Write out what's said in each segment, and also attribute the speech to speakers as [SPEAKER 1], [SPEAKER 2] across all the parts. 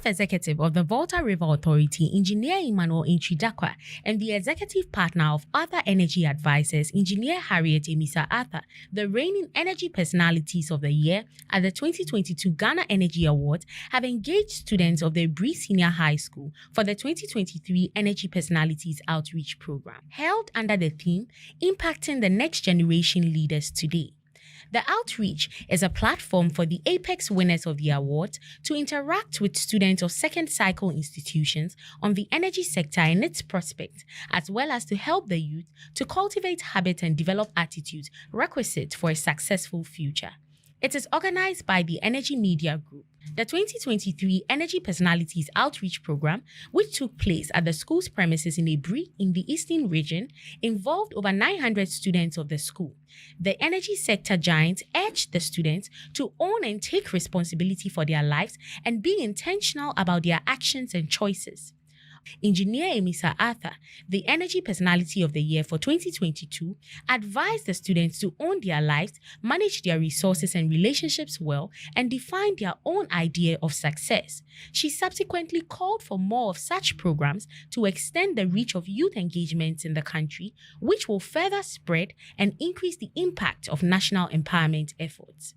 [SPEAKER 1] Executive of the Volta River Authority, Engineer Emmanuel GRIDCo, and the Executive Partner of Arthur Energy Advisors, Engineer Harriet Emisa Arthur, the reigning Energy Personalities of the Year at the 2022 Ghana Energy Awards, have engaged students of the Aburi Senior High School for the 2023 Energy Personalities Outreach Program, held under the theme Impacting the Next Generation Leaders Today. The outreach is a platform for the apex winners of the awards to interact with students of second cycle institutions on the energy sector and its prospects, as well as to help the youth to cultivate habits and develop attitudes requisite for a successful future. It is organized by the Energy Media Group. The 2023 Energy Personalities Outreach Program, which took place at the school's premises in Aburi in the Eastern Region, involved over 900 students of the school. The energy sector giants urged the students to own and take responsibility for their lives and be intentional about their actions and choices. Engineer Emisa Arthur, the Energy Personality of the Year for 2022, advised the students to own their lives, manage their resources and relationships well, and define their own idea of success. She subsequently called for more of such programs to extend the reach of youth engagements in the country, which will further spread and increase the impact of national empowerment efforts.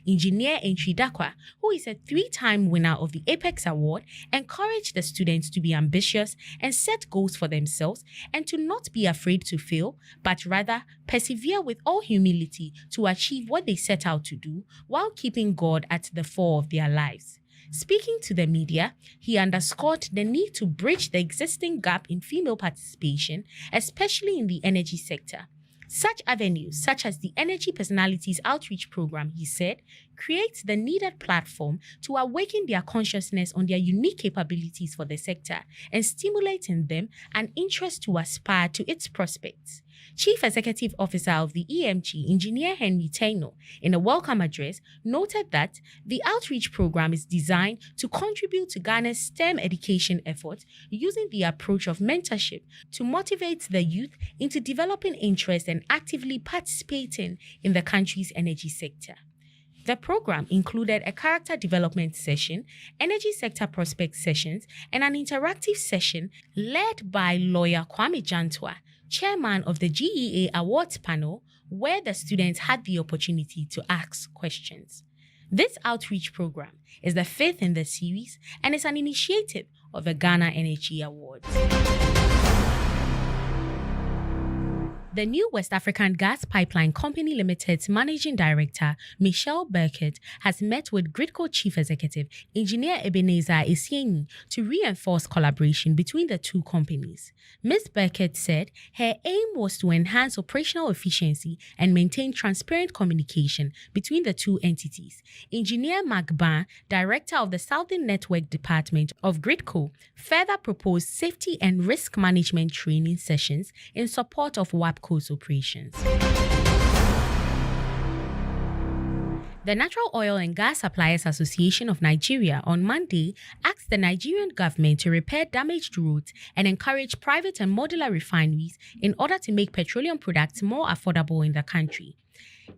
[SPEAKER 1] Engineer GRIDCo, who is a 3-time winner of the Apex Award, encouraged the students to be ambitious and set goals for themselves and to not be afraid to fail, but rather persevere with all humility to achieve what they set out to do while keeping God at the fore of their lives. Speaking to the media, he underscored the need to bridge the existing gap in female participation, especially in the energy sector. Such avenues, such as the Energy Personalities Outreach Program, he said, creates the needed platform to awaken their consciousness on their unique capabilities for the sector and stimulate in them an interest to aspire to its prospects. Chief Executive Officer of the EMG, Engineer Henry Taino, in a welcome address, noted that the outreach program is designed to contribute to Ghana's STEM education efforts using the approach of mentorship to motivate the youth into developing interest and actively participating in the country's energy sector. The program included a character development session, energy sector prospect sessions, and an interactive session led by lawyer Kwame Jantwa, chairman of the GEA Awards panel, where the students had the opportunity to ask questions. This outreach program is the 5th in the series and is an initiative of the Ghana Energy Awards. The new West African Gas Pipeline Company Limited's Managing Director, Michelle Burkett, has met with GRIDCo Chief Executive, Engineer Ebenezer Esieni, to reinforce collaboration between the two companies. Ms. Burkett said her aim was to enhance operational efficiency and maintain transparent communication between the two entities. Engineer Magban, Director of the Southern Network Department of GRIDCo, further proposed safety and risk management training sessions in support of WAPCo's operations. The Natural Oil and Gas Suppliers Association of Nigeria on Monday asked the Nigerian government to repair damaged roads and encourage private and modular refineries in order to make petroleum products more affordable in the country.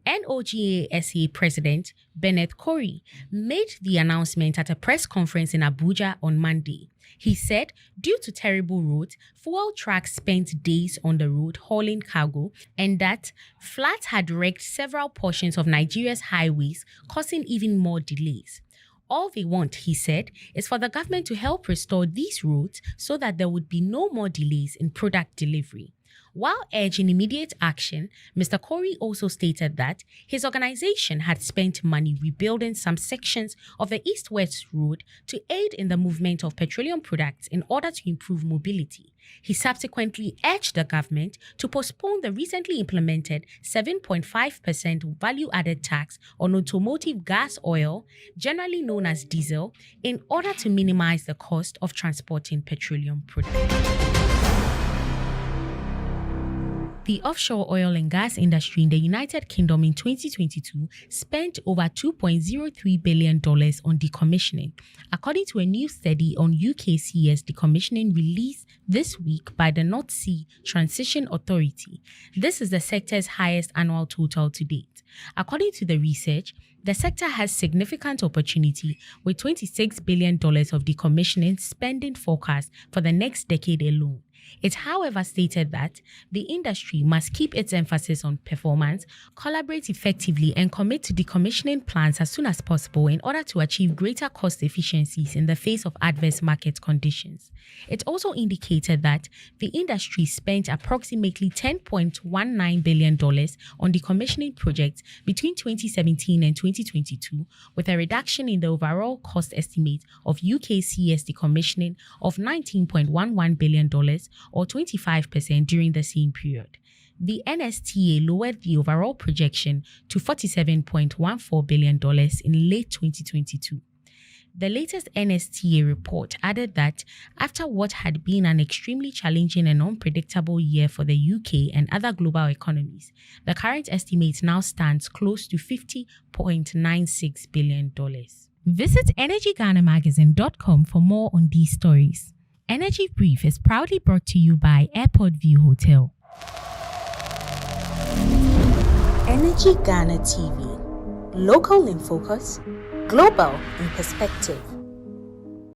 [SPEAKER 1] NOGASA President Bernard Corey made the announcement at a press conference in Abuja on Monday. He said, due to terrible roads, fuel trucks spent days on the road hauling cargo, and that floods had wrecked several portions of Nigeria's highways, causing even more delays. All they want, he said, is for the government to help restore these roads so that there would be no more delays in product delivery. While urging immediate action, Mr. Corey also stated that his organization had spent money rebuilding some sections of the East-West Road to aid in the movement of petroleum products in order to improve mobility. He subsequently urged the government to postpone the recently implemented 7.5% value-added tax on automotive gas oil, generally known as diesel, in order to minimize the cost of transporting petroleum products. The offshore oil and gas industry in the United Kingdom in 2022 spent over $2.03 billion on decommissioning, according to a new study on UKCS decommissioning released this week by the North Sea Transition Authority. This is the sector's highest annual total to date. According to the research, the sector has significant opportunity with $26 billion of decommissioning spending forecast for the next decade alone. It, however, stated that the industry must keep its emphasis on performance, collaborate effectively, and commit to decommissioning plans as soon as possible in order to achieve greater cost efficiencies in the face of adverse market conditions. It also indicated that the industry spent approximately $10.19 billion on decommissioning projects between 2017 and 2022, with a reduction in the overall cost estimate of UKCS decommissioning of $19.11 billion, or 25% during the same period. The NSTA lowered the overall projection to $47.14 billion in late 2022. The latest NSTA report added that after what had been an extremely challenging and unpredictable year for the UK and other global economies, the current estimate now stands close to $50.96 billion. Visit EnergyGhanaMagazine.com for more on these stories. Energy Brief is proudly brought to you by Airport View Hotel.
[SPEAKER 2] Energy Ghana TV. Local in focus, global in perspective.